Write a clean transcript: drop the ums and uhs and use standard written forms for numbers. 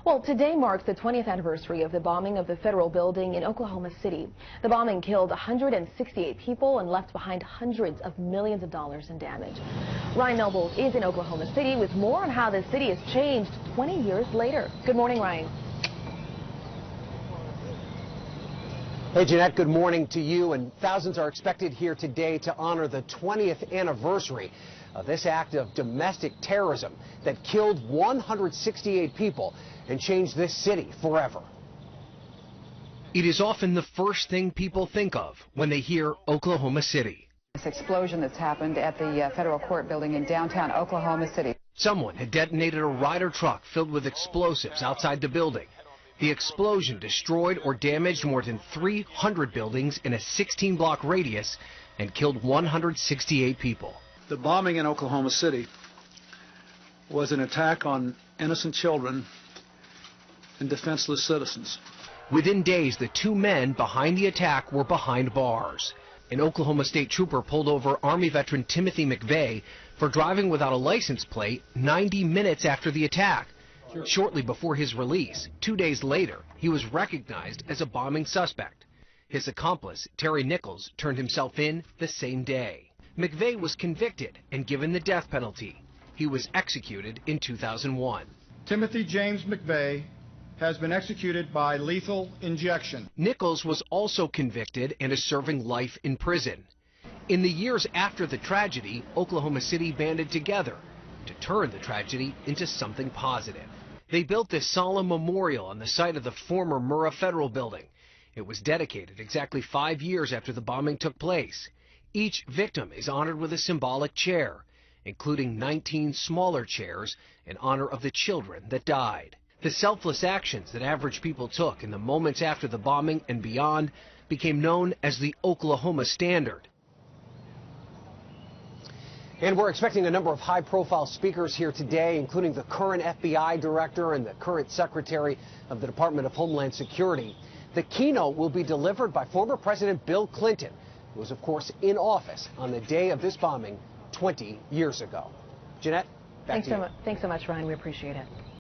Well, today marks the 20th anniversary of the bombing of the federal building in Oklahoma City. The bombing killed 168 people and left behind hundreds of millions of dollars in damage. Ryan Nobles is in Oklahoma City with more on how the city has changed 20 years later. Good morning, Ryan. Hey, Jeanette, good morning to you. And thousands are expected here today to honor the 20th anniversary of this act of domestic terrorism that killed 168 people and changed this city forever. It is often the first thing people think of when they hear Oklahoma City. This explosion that's happened at the federal court building in downtown Oklahoma City. Someone had detonated a Ryder truck filled with explosives outside the building. The explosion destroyed or damaged more than 300 buildings in a 16-block radius and killed 168 people. The bombing in Oklahoma City was an attack on innocent children and defenseless citizens. Within days, the two men behind the attack were behind bars. An Oklahoma State trooper pulled over Army veteran Timothy McVeigh for driving without a license plate 90 minutes after the attack. Shortly before his release, 2 days later, he was recognized as a bombing suspect. His accomplice, Terry Nichols, turned himself in the same day. McVeigh was convicted and given the death penalty. He was executed in 2001. Timothy James McVeigh has been executed by lethal injection. Nichols was also convicted and is serving life in prison. In the years after the tragedy, Oklahoma City banded together to turn the tragedy into something positive. They built this solemn memorial on the site of the former Murrah Federal Building. It was dedicated exactly 5 years after the bombing took place. Each victim is honored with a symbolic chair, including 19 smaller chairs in honor of the children that died. The selfless actions that average people took in the moments after the bombing and beyond became known as the Oklahoma Standard. And we're expecting a number of high-profile speakers here today, including the current FBI director and the current secretary of the Department of Homeland Security. The keynote will be delivered by former President Bill Clinton, who was, of course, in office on the day of this bombing 20 years ago. Jeanette, back to you. Thanks so much, Ryan. We appreciate it.